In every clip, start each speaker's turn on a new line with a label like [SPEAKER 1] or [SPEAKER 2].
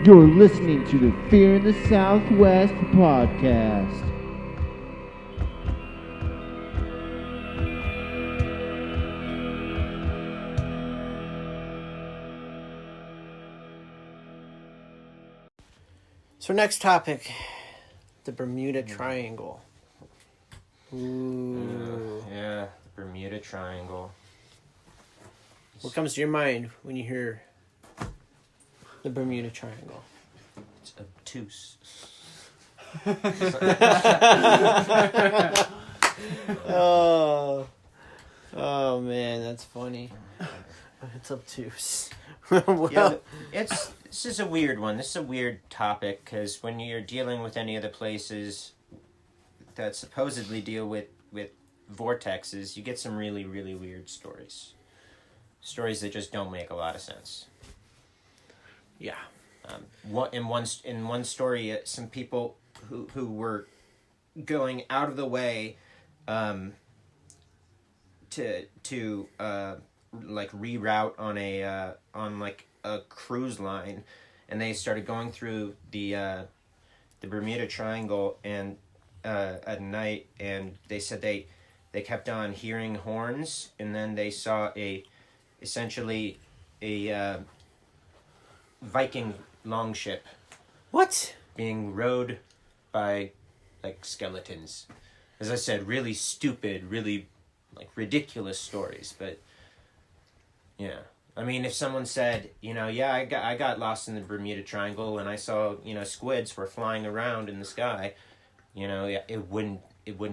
[SPEAKER 1] You're listening to the Fear in the Southwest podcast.
[SPEAKER 2] So next topic, the Bermuda Triangle. Ooh.
[SPEAKER 3] Yeah, the Bermuda Triangle.
[SPEAKER 2] What comes to your mind when you hear the Bermuda Triangle?
[SPEAKER 3] It's obtuse.
[SPEAKER 2] Oh man, that's funny. It's obtuse. Well,
[SPEAKER 3] Yeah, this is a weird one. This is a weird topic because when you're dealing with any of the places that supposedly deal with vortexes, you get some really, really weird stories. Stories that just don't make a lot of sense.
[SPEAKER 2] yeah.
[SPEAKER 3] In one story, some people who were going out of the way to like reroute on like a cruise line, and they started going through the Bermuda Triangle and at night, and they said they kept on hearing horns, and then they saw essentially a Viking longship
[SPEAKER 2] What?
[SPEAKER 3] being rowed by like skeletons. As I said, really stupid, really like ridiculous stories, but yeah. I mean, if someone said, yeah, I got lost in the Bermuda Triangle and I saw, squids were flying around in the sky, it wouldn't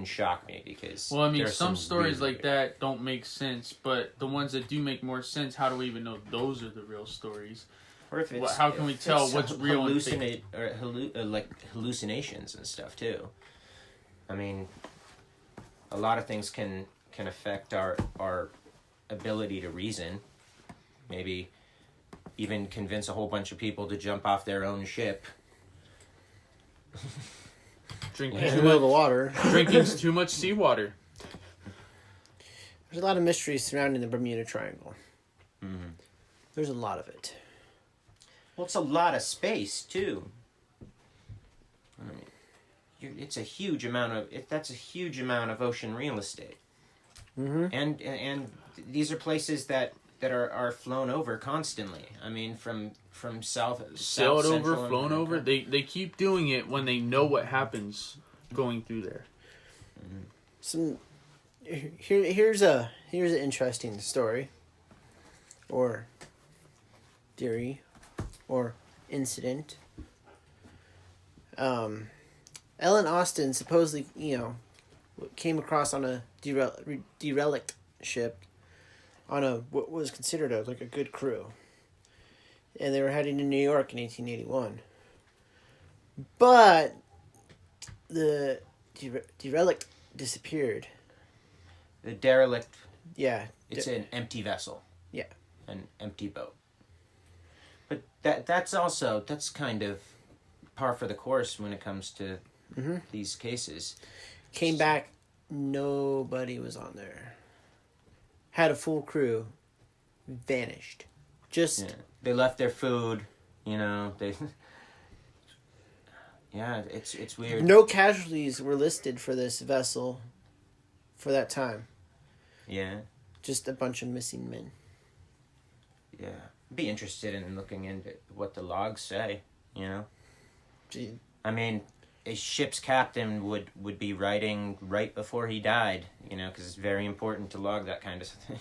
[SPEAKER 3] shock me because
[SPEAKER 4] Well, I mean,
[SPEAKER 3] there's
[SPEAKER 4] some stories
[SPEAKER 3] really
[SPEAKER 4] like that don't make sense, but the ones that do make more sense, how do we even know those are the real stories?
[SPEAKER 3] Or if it's,
[SPEAKER 4] how can we tell
[SPEAKER 3] it's
[SPEAKER 4] what's real and fake?
[SPEAKER 3] like hallucinations and stuff too. I mean, a lot of things can affect our ability to reason. Maybe even convince a whole bunch of people to jump off their own ship.
[SPEAKER 4] Drinking
[SPEAKER 2] In
[SPEAKER 4] too
[SPEAKER 2] the middle of the
[SPEAKER 4] much,
[SPEAKER 2] water.
[SPEAKER 4] drinking's too much seawater.
[SPEAKER 2] There's a lot of mysteries surrounding the Bermuda Triangle.
[SPEAKER 3] Mm-hmm.
[SPEAKER 2] There's a lot of it.
[SPEAKER 3] Well, it's a lot of space too. I mean, it's a huge amount of that's a huge amount of ocean real estate.
[SPEAKER 2] Mm-hmm.
[SPEAKER 3] And these are places that are flown over constantly. I mean, from south
[SPEAKER 4] Sailed over,
[SPEAKER 3] Central
[SPEAKER 4] flown
[SPEAKER 3] America.
[SPEAKER 4] over. They keep doing it when they know what happens going through there.
[SPEAKER 2] Here's an interesting story, or theory, or incident. Ellen Austin supposedly, came across on a derelict ship on what was considered a good crew, and they were heading to New York in 1881. But the derelict disappeared.
[SPEAKER 3] The derelict.
[SPEAKER 2] Yeah,
[SPEAKER 3] It's an empty vessel.
[SPEAKER 2] Yeah.
[SPEAKER 3] An empty boat. But that's kind of par for the course when it comes to these cases.
[SPEAKER 2] came back. Nobody was on there. Had a full crew. Vanished. Just
[SPEAKER 3] They left their food, they yeah, it's weird.
[SPEAKER 2] no casualties were listed for this vessel for that time.
[SPEAKER 3] Yeah.
[SPEAKER 2] Just a bunch of missing men.
[SPEAKER 3] Yeah. I'd be interested in looking into what the logs say,
[SPEAKER 2] Gee.
[SPEAKER 3] I mean, a ship's captain would be writing right before he died, because it's very important to log that kind of thing.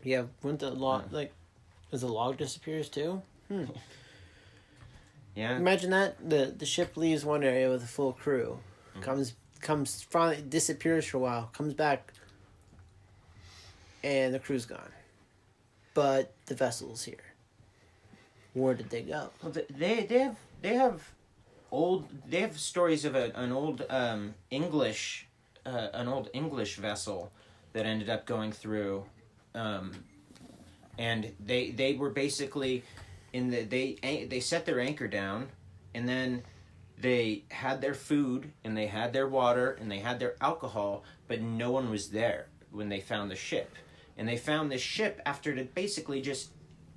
[SPEAKER 2] Yeah, wouldn't the log as the log disappears too?
[SPEAKER 3] Yeah.
[SPEAKER 2] Imagine that the ship leaves one area with a full crew, comes finally disappears for a while, comes back, and the crew's gone, but the vessel's here. Where did they go?
[SPEAKER 3] Well, they have stories of an old English vessel that ended up going through, and they were basically they set their anchor down, and then they had their food and they had their water and they had their alcohol, but no one was there when they found the ship. And they found this ship after it had basically just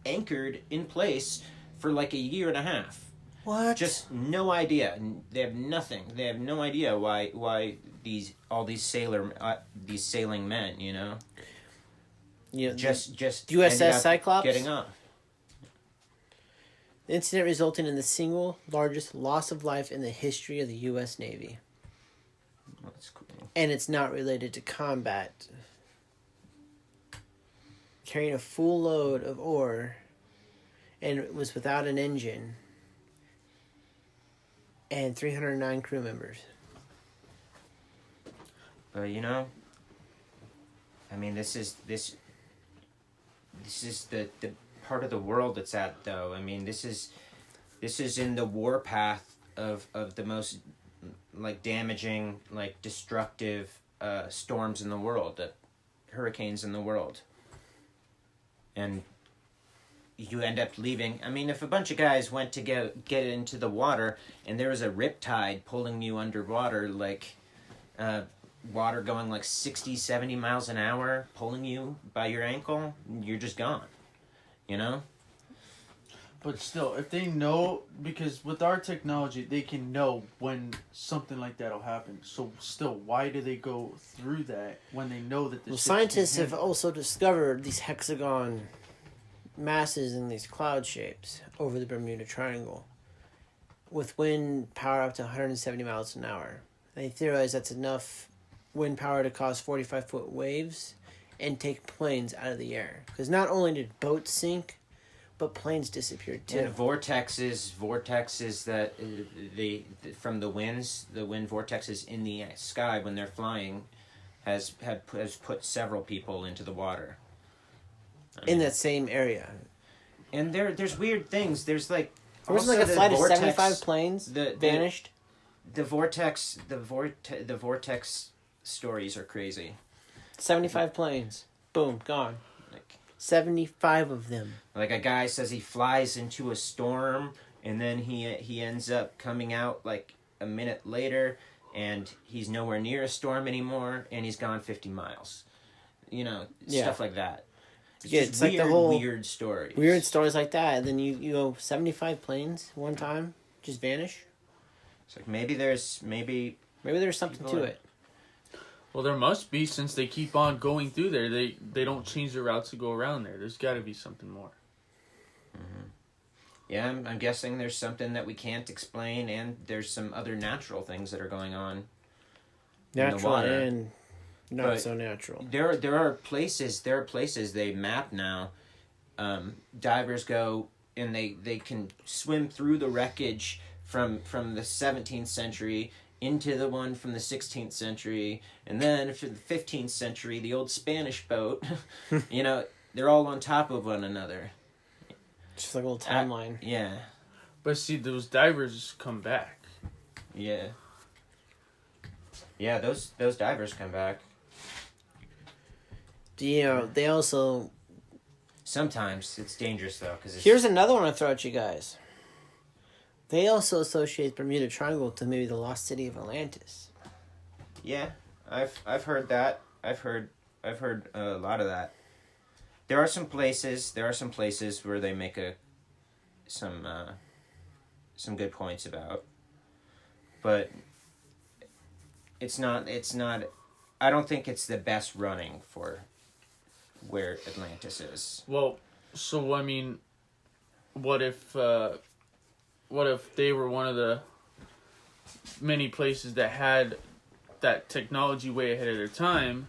[SPEAKER 3] anchored in place for like a year and a half.
[SPEAKER 2] What?
[SPEAKER 3] Just no idea. They have nothing. They have no idea why all these sailing men, you know.
[SPEAKER 2] You know,
[SPEAKER 3] Just
[SPEAKER 2] USS
[SPEAKER 3] ended up
[SPEAKER 2] Cyclops?
[SPEAKER 3] getting off.
[SPEAKER 2] The incident resulted in the single largest loss of life in the history of the U.S. Navy.
[SPEAKER 3] That's cool.
[SPEAKER 2] And it's not related to combat. Carrying a full load of ore, and it was without an engine, and 309 crew members.
[SPEAKER 3] But you know, I mean, this is the part of the world it's at, though. I mean, this is in the warpath of the most like damaging, like destructive storms in the world, hurricanes in the world. And you end up leaving. I mean, if a bunch of guys went to get into the water and there was a riptide pulling you underwater, like water going like 60, 70 miles an hour, pulling you by your ankle, you're just gone. You know?
[SPEAKER 4] But still, if they know, because with our technology, they can know when something like that will happen. So still, why do they go through that when they know that this?
[SPEAKER 2] Well, scientists have also discovered these hexagon masses in these cloud shapes over the Bermuda Triangle with wind power up to 170 miles an hour. They theorize that's enough wind power to cause 45-foot waves and take planes out of the air. Because not only did boats sink, but planes disappeared too.
[SPEAKER 3] And vortexes that from the winds, the wind vortexes in the sky when they're flying, has put several people into the water.
[SPEAKER 2] In that same area.
[SPEAKER 3] And there's weird things. There's like
[SPEAKER 2] there was like a flight of 75 planes vanished.
[SPEAKER 3] The vortex stories are crazy.
[SPEAKER 2] 75 planes, boom, gone. 75 of them.
[SPEAKER 3] Like a guy says he flies into a storm and then he ends up coming out like a minute later and he's nowhere near a storm anymore and he's gone 50 miles. You know, stuff like that.
[SPEAKER 2] It's like the whole
[SPEAKER 3] weird stories.
[SPEAKER 2] Weird stories like that. And then you go 75 planes one time, just vanish.
[SPEAKER 3] It's like maybe there's
[SPEAKER 2] something to it.
[SPEAKER 4] Well, there must be, since they keep on going through there. They don't change their routes to go around there. There's got to be something more.
[SPEAKER 3] Mm-hmm. Yeah, I'm guessing there's something that we can't explain, and there's some other natural things that are going on.
[SPEAKER 2] Natural and not so natural.
[SPEAKER 3] There are places they map now. Divers go and they can swim through the wreckage from the 17th century into the one from the 16th century, and then for the 15th century, the old Spanish boat. You know, they're all on top of one another.
[SPEAKER 2] Just like a little timeline.
[SPEAKER 3] Yeah.
[SPEAKER 4] But see, those divers come back.
[SPEAKER 3] Yeah. Yeah, those divers come back.
[SPEAKER 2] You know, they also...
[SPEAKER 3] Sometimes it's dangerous, though.
[SPEAKER 2] Here's another one I throw at you guys. They also associate Bermuda Triangle to maybe the lost city of Atlantis.
[SPEAKER 3] Yeah, I've heard that. I've heard a lot of that. There are some places where they make some good points about, but it's not. I don't think it's the best running for where Atlantis is.
[SPEAKER 4] Well, so I mean, what if they were one of the many places that had that technology way ahead of their time,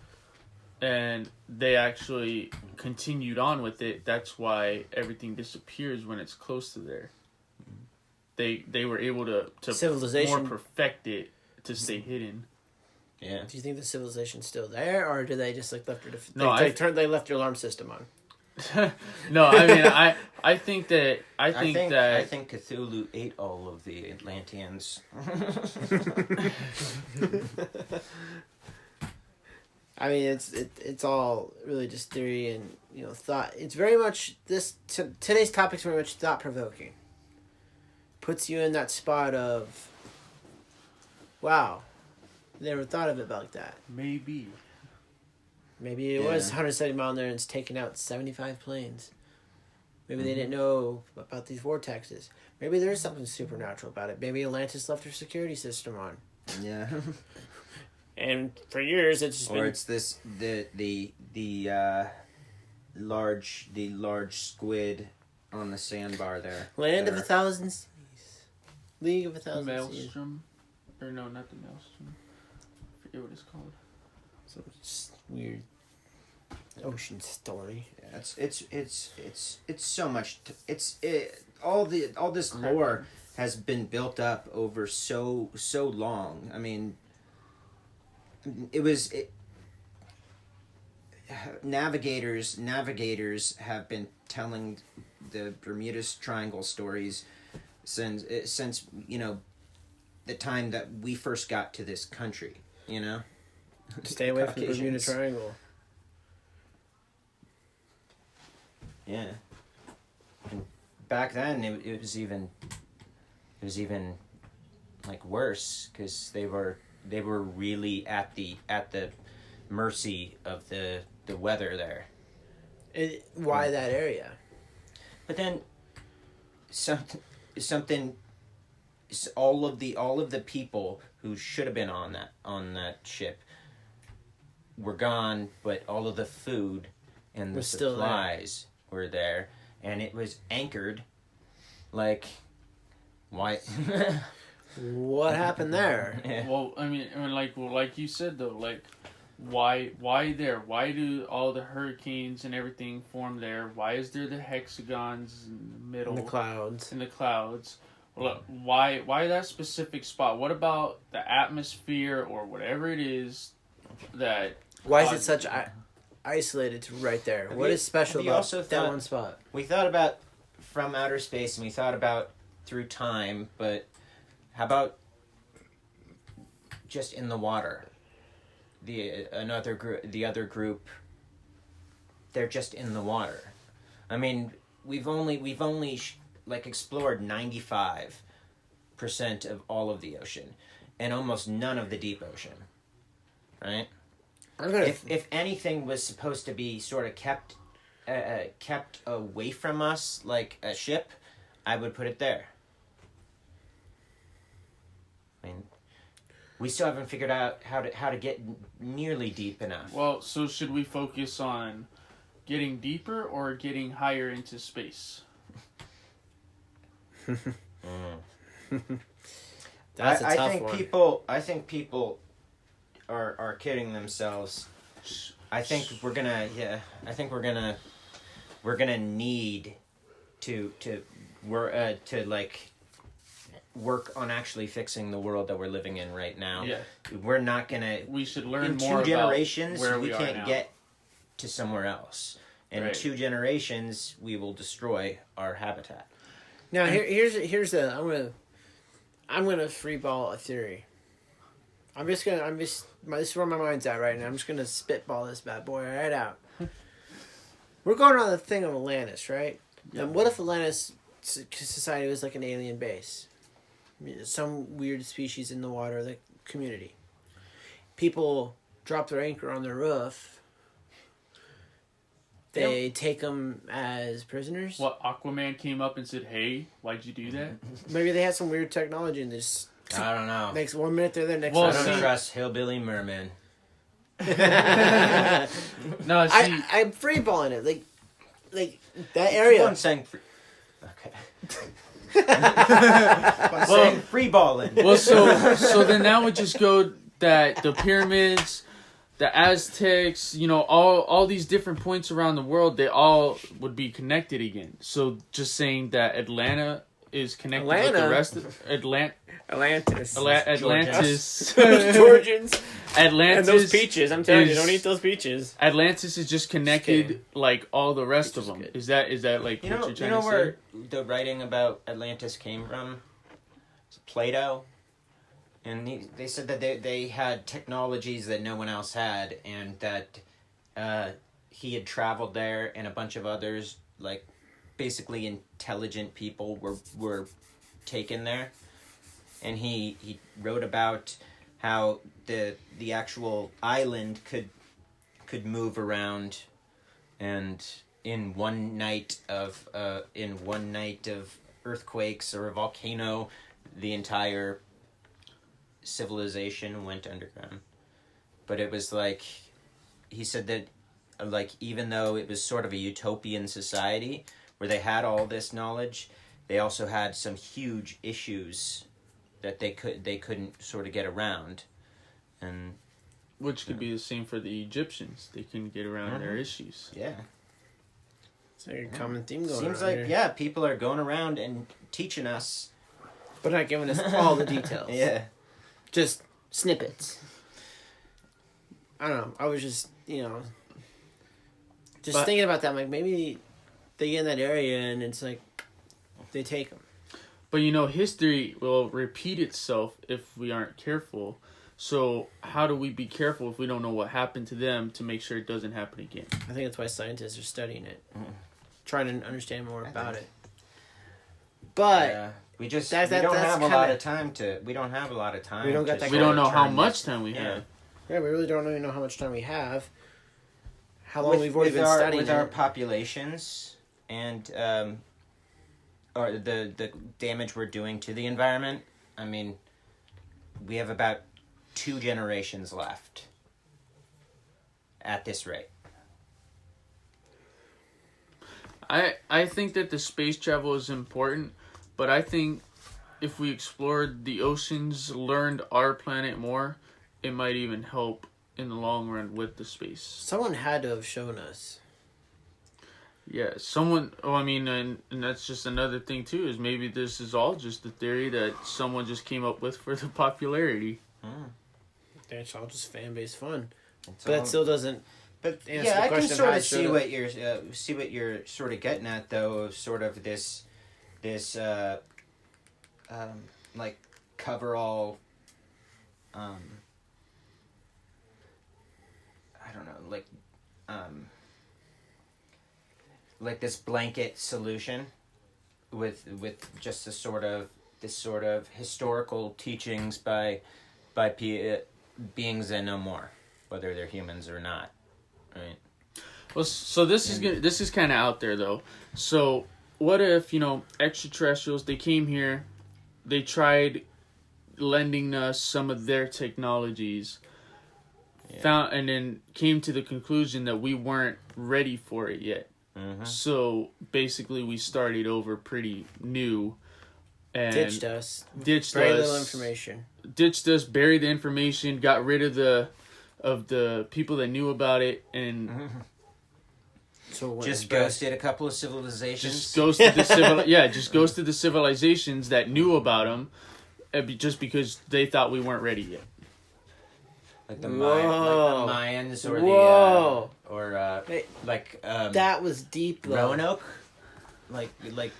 [SPEAKER 4] and they actually continued on with it? That's why everything disappears when it's close to there. They were able to
[SPEAKER 2] civilization
[SPEAKER 4] more perfect it to stay hidden.
[SPEAKER 2] Yeah. Do you think the civilization's still there, or do they just like left it? They left your alarm system on.
[SPEAKER 4] No, I mean I think
[SPEAKER 3] Cthulhu ate all of the Atlanteans.
[SPEAKER 2] I mean, it's all really just theory and thought. It's very much today's topic's very much thought provoking. Puts you in that spot of, wow, never thought of it like that.
[SPEAKER 4] Maybe
[SPEAKER 2] it was 170 miles there and it's taken out 75 planes. Maybe they didn't know about these vortexes. Maybe there is something supernatural about it. Maybe Atlantis left their security system on.
[SPEAKER 3] Yeah.
[SPEAKER 2] And for years, it's just
[SPEAKER 3] Or
[SPEAKER 2] been...
[SPEAKER 3] it's this large squid on the sandbar there.
[SPEAKER 2] Land of a Thousand Seas. League of a Thousand Seas.
[SPEAKER 4] Maelstrom. Or no, not the Maelstrom. I forget what it's called.
[SPEAKER 2] Some just weird ocean story.
[SPEAKER 3] Yeah, it's so much. All this lore has been built up over so long. I mean, navigators have been telling the Bermuda Triangle stories since the time that we first got to this country.
[SPEAKER 2] Stay away from the Bermuda
[SPEAKER 3] Caucasians.
[SPEAKER 2] Triangle.
[SPEAKER 3] Yeah. And back then, it was even like worse because they were really at the mercy of the weather there.
[SPEAKER 2] Why that area?
[SPEAKER 3] But then something all of the people who should have been on that ship were gone, but all of the food and the
[SPEAKER 2] Was still
[SPEAKER 3] supplies were there, and it was anchored. Like, why?
[SPEAKER 2] What happened there?
[SPEAKER 3] Yeah.
[SPEAKER 4] Well, I mean, like you said though, like, why there? Why do all the hurricanes and everything form there? Why is there the hexagons in the middle?
[SPEAKER 2] In the clouds.
[SPEAKER 4] In the clouds. Well, why that specific spot? What about the atmosphere or whatever it is that?
[SPEAKER 2] Why is it such isolated to right there? What is special about that one spot?
[SPEAKER 3] We thought about from outer space, and we thought about through time, but how about just in the water? The other group, they're just in the water. I mean, we've only explored 95% of all of the ocean, and almost none of the deep ocean, right? If anything was supposed to be sort of kept away from us, like a ship, I would put it there. I mean, we still haven't figured out how to get nearly deep enough.
[SPEAKER 4] Well, so should we focus on getting deeper or getting higher into space?
[SPEAKER 2] That's a tough one.
[SPEAKER 3] I think people are kidding themselves. I think we're gonna need to work on actually fixing the world that we're living in right now.
[SPEAKER 4] Yeah.
[SPEAKER 3] We're not gonna.
[SPEAKER 4] We should learn
[SPEAKER 3] in
[SPEAKER 4] more
[SPEAKER 3] 2 generations,
[SPEAKER 4] about where we
[SPEAKER 3] can't
[SPEAKER 4] are now.
[SPEAKER 3] get to somewhere else. In
[SPEAKER 4] Right.
[SPEAKER 3] 2 generations, we will destroy our habitat.
[SPEAKER 2] Now here's I'm gonna freeball a theory. This is where my mind's at right now. I'm just gonna spitball this bad boy right out. We're going on the thing of Atlantis, right?
[SPEAKER 4] Yeah.
[SPEAKER 2] And what if Atlantis society was like an alien base? Some weird species in the water, like community. People drop their anchor on their roof. They take them as prisoners.
[SPEAKER 4] What, Aquaman came up and said, "Hey, why'd you do that?"
[SPEAKER 2] Maybe they had some weird technology and just
[SPEAKER 3] I don't know.
[SPEAKER 2] next 1 minute they're there, next
[SPEAKER 4] Well,
[SPEAKER 3] I
[SPEAKER 2] minute.
[SPEAKER 3] don't trust hillbilly mermen.
[SPEAKER 4] No, see,
[SPEAKER 2] I'm freeballing it, like that
[SPEAKER 3] Keep
[SPEAKER 2] area.
[SPEAKER 3] on saying free. Okay. Keep on saying free balling.
[SPEAKER 4] well, so then that would just go that the pyramids, the Aztecs, all these different points around the world, they all would be connected again. So just saying that Atlanta is connected with the rest of
[SPEAKER 2] Atlantis.
[SPEAKER 4] Atlantis.
[SPEAKER 2] Georgians.
[SPEAKER 4] Atlantis.
[SPEAKER 2] And those peaches. I'm telling you, don't eat those peaches.
[SPEAKER 4] Atlantis is just connected like all the rest of them.
[SPEAKER 2] good.
[SPEAKER 4] Is that like what you're trying to say?
[SPEAKER 3] where the writing about Atlantis came from? It's Plato. And they said that they had technologies that no one else had, and that he had traveled there, and a bunch of others, like basically intelligent people, were taken there. And he wrote about how the actual island could move around, and in one night of earthquakes or a volcano, the entire civilization went underground. But it was like, he said that, like, even though it was sort of a utopian society where they had all this knowledge, they also had some huge issues that they couldn't sort of get around, and
[SPEAKER 4] which could be the same for the Egyptians. They couldn't get around their issues.
[SPEAKER 3] Yeah.
[SPEAKER 2] It's like a common theme going
[SPEAKER 3] Seems
[SPEAKER 2] on
[SPEAKER 3] like,
[SPEAKER 2] here.
[SPEAKER 3] yeah, people are going around and teaching us.
[SPEAKER 2] But not giving us all the details.
[SPEAKER 3] Yeah.
[SPEAKER 2] Just snippets. I don't know. I was just, thinking about that. I'm like, maybe they get in that area and it's like, they take them.
[SPEAKER 4] But history will repeat itself if we aren't careful. So how do we be careful if we don't know what happened to them to make sure it doesn't happen again?
[SPEAKER 2] I think that's why scientists are studying it. Trying to understand more about it. But
[SPEAKER 3] we just
[SPEAKER 2] we don't
[SPEAKER 3] have a lot of time to. We don't have a lot of time.
[SPEAKER 2] We don't got that.
[SPEAKER 4] We don't know how much time we have.
[SPEAKER 2] Yeah, we really don't even know how much time we have. How long we've already been studying
[SPEAKER 3] with our populations and or the damage we're doing to the environment. I mean, we have about 2 generations left at this rate.
[SPEAKER 4] I think that the space travel is important, but I think if we explored the oceans, learned our planet more, it might even help in the long run with the space.
[SPEAKER 2] Someone had to have shown us.
[SPEAKER 4] Yeah, someone. Oh, I mean, and that's just another thing too. Is maybe this is all just a theory that someone just came up with for the popularity.
[SPEAKER 2] It's all just fan base fun,
[SPEAKER 3] It's
[SPEAKER 2] but that still doesn't.
[SPEAKER 3] But
[SPEAKER 2] answer
[SPEAKER 3] yeah,
[SPEAKER 2] the
[SPEAKER 3] I can
[SPEAKER 2] question
[SPEAKER 3] sort
[SPEAKER 2] how
[SPEAKER 3] of
[SPEAKER 2] it showed
[SPEAKER 3] see what you're sort of getting at, though, of sort of this like coverall. I don't know, like this blanket solution with just this sort of historical teachings by beings that know more, whether they're humans or not, right?
[SPEAKER 4] Well, so this is kind of out there though. So what if extraterrestrials, they came here, they tried lending us some of their technologies, found, and then came to the conclusion that we weren't ready for it yet. So basically, we started over pretty new, and
[SPEAKER 2] ditched us.
[SPEAKER 4] Ditched
[SPEAKER 2] Very
[SPEAKER 4] us.
[SPEAKER 2] little information.
[SPEAKER 4] Ditched us. Buried the information. Got rid of the people that knew about it, and
[SPEAKER 2] So
[SPEAKER 3] just ghosted a couple of civilizations.
[SPEAKER 4] just ghosted just ghosted the civilizations that knew about them, just because they thought we weren't ready yet.
[SPEAKER 3] Like the
[SPEAKER 2] Whoa.
[SPEAKER 3] Mayans or
[SPEAKER 2] Whoa.
[SPEAKER 3] that
[SPEAKER 2] that was deep though.
[SPEAKER 3] Roanoke, like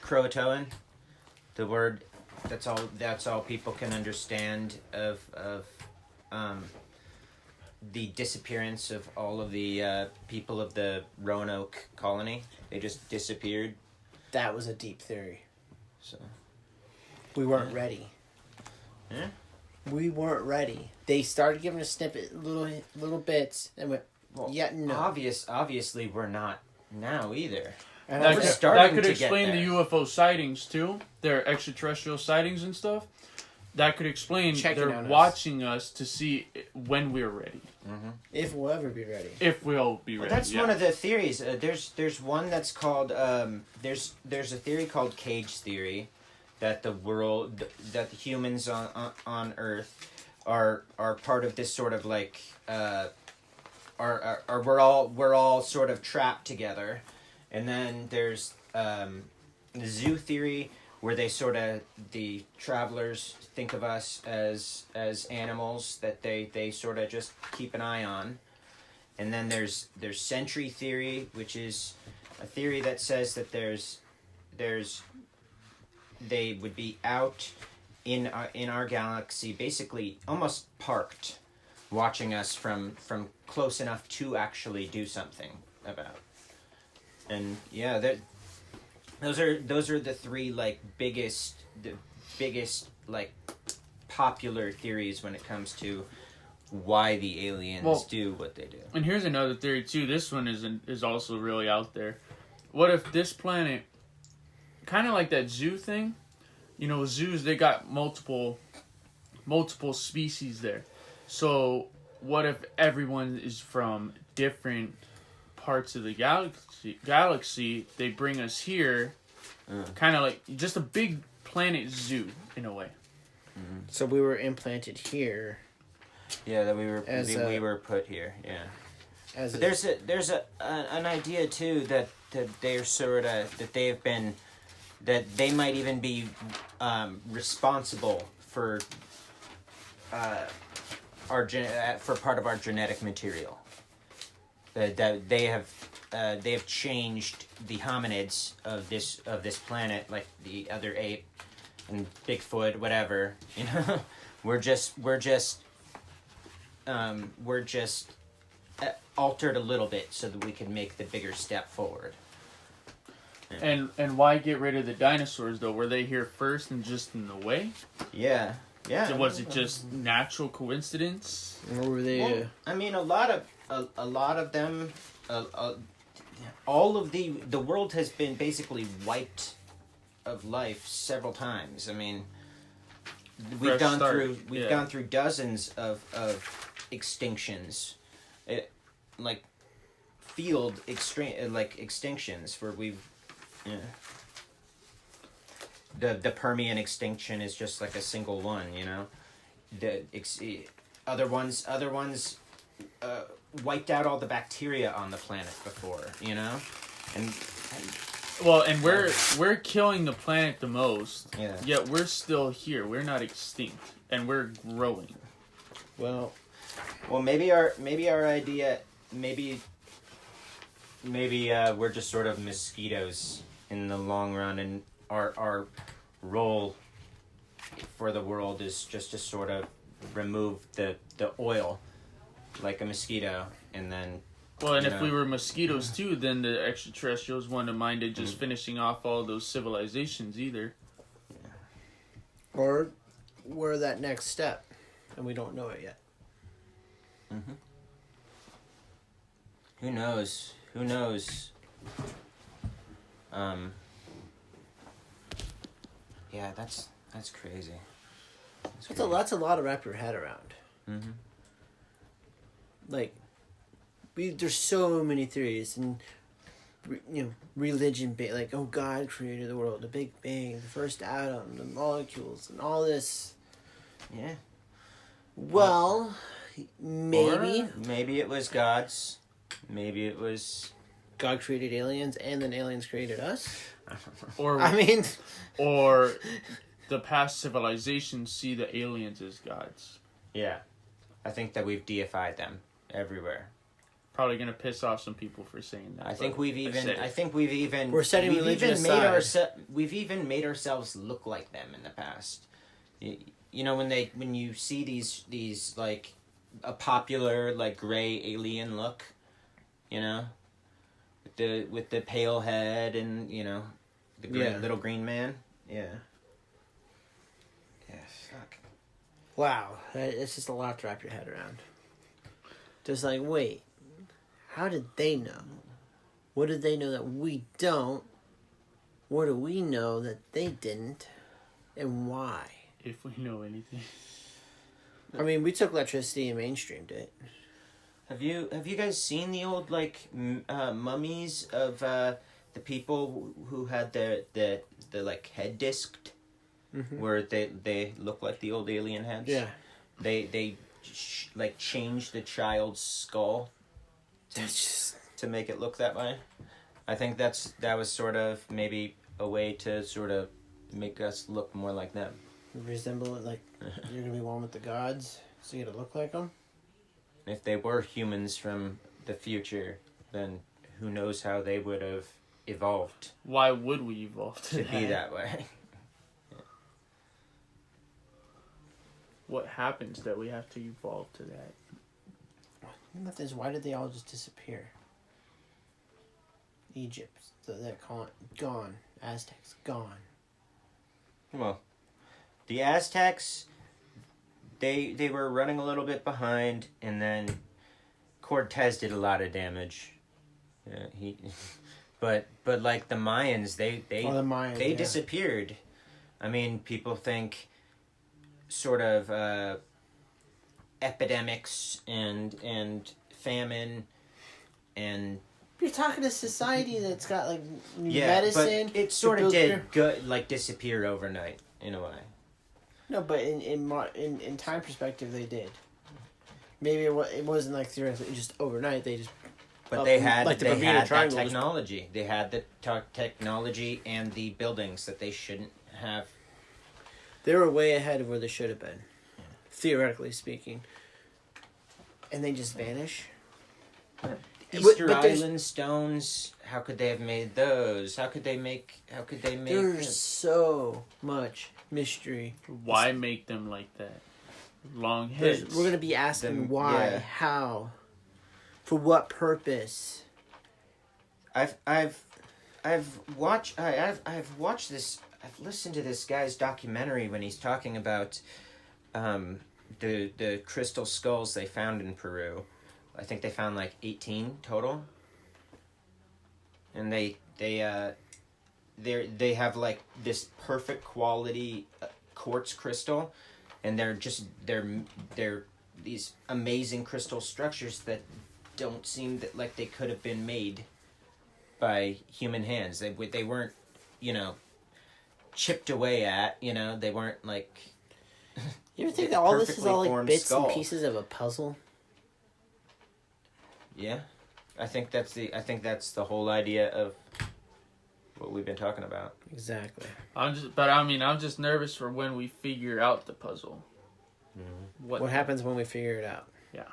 [SPEAKER 3] Croatoan, the word that's all people can understand of the disappearance of all of the people of the Roanoke colony. They just disappeared.
[SPEAKER 2] That was a deep theory.
[SPEAKER 3] So
[SPEAKER 2] We weren't ready.
[SPEAKER 3] Yeah.
[SPEAKER 2] We weren't ready. They started giving us little bits, and went, no.
[SPEAKER 3] Obviously, we're not now either.
[SPEAKER 2] And
[SPEAKER 4] That
[SPEAKER 2] we're
[SPEAKER 4] could,
[SPEAKER 3] starting
[SPEAKER 4] that could
[SPEAKER 3] to
[SPEAKER 4] explain
[SPEAKER 3] get
[SPEAKER 4] the
[SPEAKER 3] there.
[SPEAKER 4] UFO sightings too. Their extraterrestrial sightings and stuff. That could explain
[SPEAKER 2] Checking
[SPEAKER 4] they're
[SPEAKER 2] on us.
[SPEAKER 4] watching us to see when we're ready.
[SPEAKER 2] if we'll ever be ready.
[SPEAKER 4] If we'll be ready.
[SPEAKER 3] That's
[SPEAKER 4] yeah.
[SPEAKER 3] one of the theories. There's one that's called there's a theory called cage theory, that the humans on Earth are part of this sort of like we're all sort of trapped together, and then there's the zoo theory, where they sort of, the travelers think of us as animals that they sort of just keep an eye on. And then there's century theory, which is a theory that says that they would be out in our galaxy, basically almost parked, watching us from close enough to actually do something about. And yeah, those are the three biggest like popular theories when it comes to why the aliens do what they do.
[SPEAKER 4] And here's another theory too. This one is also really out there. what if this planet, kind of like that zoo thing, you know, zoos, they got multiple species there. So what if everyone is from different parts of the galaxy, they bring us here, kind of like just a big planet zoo in a way.
[SPEAKER 2] So we were implanted here.
[SPEAKER 3] Yeah, that we were put here. Yeah. But there's an idea too that they're sort of that they have been, that they might even be responsible for for part of our genetic material. That they have changed the hominids of this planet, like the other ape and Bigfoot, whatever. You know, we're just altered a little bit so that we can make the bigger step forward.
[SPEAKER 4] And why get rid of the dinosaurs though? Were they here first and just in the way?
[SPEAKER 3] Yeah.
[SPEAKER 4] So was it just natural coincidence?
[SPEAKER 2] Or were they?
[SPEAKER 3] Well, I mean, a lot of them, all of the world has been basically wiped of life several times. I mean, we've gone through dozens of extinctions, like field extinctions where we've. Yeah. The Permian extinction is just like a single one, you know. Other ones wiped out all the bacteria on the planet before, you know, and
[SPEAKER 4] we're killing the planet the most.
[SPEAKER 3] Yeah.
[SPEAKER 4] Yet we're still here. We're not extinct, and we're growing.
[SPEAKER 3] Well, maybe our idea, maybe we're just sort of mosquitoes in the long run, and our role for the world is just to sort of remove the oil like a mosquito, and then
[SPEAKER 4] if we were mosquitoes too, then the extraterrestrials wouldn't have minded just finishing off all those civilizations either.
[SPEAKER 2] Yeah. Or we're that next step and we don't know it yet.
[SPEAKER 3] Mm-hmm. Who knows? Yeah, that's crazy.
[SPEAKER 2] That's a lot to wrap your head around.
[SPEAKER 3] Mm-hmm.
[SPEAKER 2] Like, there's so many theories, and religion, like, oh, God created the world, the Big Bang, the first atom, the molecules, and all this.
[SPEAKER 3] Yeah.
[SPEAKER 2] Well, maybe
[SPEAKER 3] it was God's. Maybe it was
[SPEAKER 2] God created aliens, and then aliens created us.
[SPEAKER 4] Or the past civilizations see the aliens as gods.
[SPEAKER 3] Yeah, I think that we've deified them everywhere.
[SPEAKER 4] Probably gonna piss off some people for saying that.
[SPEAKER 3] We've even made ourselves look like them in the past. You know, when you see these like a popular like gray alien look, you know, with the pale head and, you know, the little green man. Yeah. Yeah, fuck.
[SPEAKER 2] Wow, it's just a lot to wrap your head around. Just like, wait, how did they know? What did they know that we don't? What do we know that they didn't? And why?
[SPEAKER 4] If we know anything.
[SPEAKER 2] I mean, we took electricity and mainstreamed it.
[SPEAKER 3] Have you guys seen the old like mummies of the people who had the like head disked, where they look like the old alien heads?
[SPEAKER 2] Yeah.
[SPEAKER 3] They like changed the child's skull to make it look that way. I think that was sort of maybe a way to sort of make us look more like them.
[SPEAKER 2] Resemble it, like you're gonna be one with the gods, so you gotta look like them.
[SPEAKER 3] If they were humans from the future, then who knows how they would have evolved.
[SPEAKER 4] Why would we evolve
[SPEAKER 3] to be that way? Yeah.
[SPEAKER 2] What happens that we have to evolve to that? Nothing. Why did they all just disappear? Egypt, that gone. Aztecs, gone.
[SPEAKER 3] Well, the Aztecs, they were running a little bit behind, and then Cortez did a lot of damage. but like the Mayans, they
[SPEAKER 2] Oh, the Mayans,
[SPEAKER 3] they
[SPEAKER 2] yeah.
[SPEAKER 3] disappeared. I mean, people think sort of epidemics and famine and
[SPEAKER 2] You're talking to society that's got like
[SPEAKER 3] yeah,
[SPEAKER 2] medicine.
[SPEAKER 3] but it sort of
[SPEAKER 2] to build
[SPEAKER 3] did good, like disappear overnight in a way.
[SPEAKER 2] No, but in time perspective, they did. Maybe it wasn't like theoretically just overnight. They just.
[SPEAKER 3] But they had
[SPEAKER 2] like the
[SPEAKER 3] they
[SPEAKER 2] Bermuda
[SPEAKER 3] had that
[SPEAKER 2] Triangle was-
[SPEAKER 3] technology. They had the technology and the buildings that they shouldn't have.
[SPEAKER 2] They were way ahead of where they should have been, theoretically speaking. And they just vanish.
[SPEAKER 3] Easter
[SPEAKER 2] but there's-
[SPEAKER 3] Island stones. How could they have made those? How could they make?
[SPEAKER 2] There's so much mystery.
[SPEAKER 4] Why make them like that? Long
[SPEAKER 2] We're
[SPEAKER 4] heads.
[SPEAKER 2] gonna be asking
[SPEAKER 3] Them-
[SPEAKER 2] why,
[SPEAKER 3] yeah.
[SPEAKER 2] how, for what purpose.
[SPEAKER 3] I've watched this. I've listened to this guy's documentary when he's talking about the crystal skulls they found in Peru. I think they found like 18 total, and they have like this perfect quality quartz crystal, and they're these amazing crystal structures that don't seem that like they could have been made by human hands. They weren't, chipped away at. They weren't like.
[SPEAKER 2] You ever think that all this is
[SPEAKER 3] perfectly
[SPEAKER 2] all like
[SPEAKER 3] formed
[SPEAKER 2] bits
[SPEAKER 3] skull.
[SPEAKER 2] and pieces of a puzzle?
[SPEAKER 3] Yeah, I think that's the whole idea of what we've been talking about.
[SPEAKER 2] Exactly.
[SPEAKER 4] I'm just nervous for when we figure out the puzzle.
[SPEAKER 3] Mm-hmm.
[SPEAKER 2] What happens when we figure it out?
[SPEAKER 4] Yeah.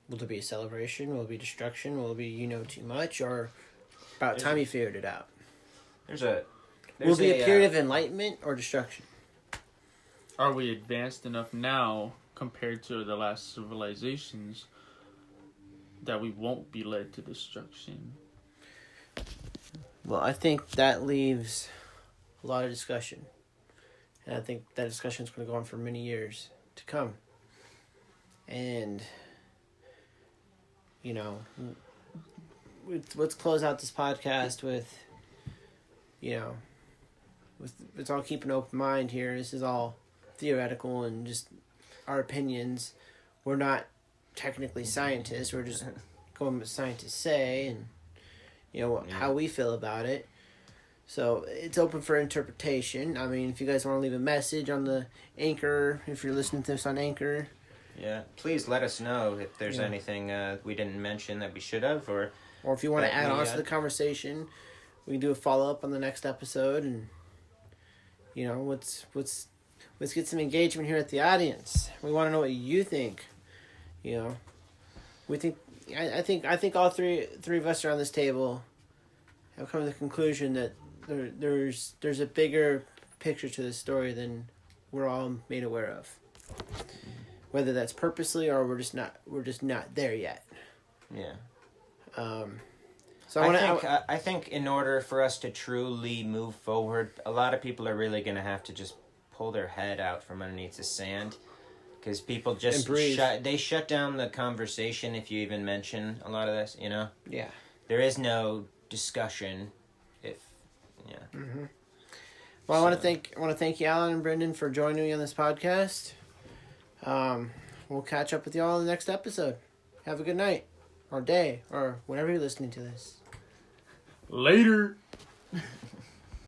[SPEAKER 2] Will there be a celebration? Will it be destruction? Will it be too much? Or about time you figured it out? Will it be a period of enlightenment or destruction?
[SPEAKER 4] Are we advanced enough now compared to the last civilizations that we won't be led to destruction?
[SPEAKER 2] Well, I think that leaves a lot of discussion. And I think that discussion is going to go on for many years to come. And, let's close out this podcast with, let's all keep an open mind here. This is all theoretical and just our opinions. We're not technically scientists. We're just going with what scientists say and, how we feel about it. So it's open for interpretation. I mean, if you guys want to leave a message on the Anchor, if you're listening to this on Anchor.
[SPEAKER 3] Yeah, please let us know if there's anything we didn't mention that we should have, or
[SPEAKER 2] if you want to add on to the conversation, we can do a follow-up on the next episode. And, let's get some engagement here at the audience. We want to know what you think. We think... I think all three of us around this table have come to the conclusion that there's a bigger picture to this story than we're all made aware of. Whether that's purposely or we're just not there yet.
[SPEAKER 3] Yeah.
[SPEAKER 2] So
[SPEAKER 3] I think in order for us to truly move forward, a lot of people are really going to have to just pull their head out from underneath the sand. Because people just shut down the conversation if you even mention a lot of this,
[SPEAKER 2] Yeah.
[SPEAKER 3] There is no discussion
[SPEAKER 2] Mm-hmm. Well, I want to thank you, Alan and Brendan, for joining me on this podcast. We'll catch up with you all in the next episode. Have a good night, or day, or whenever you're listening to this.
[SPEAKER 4] Later.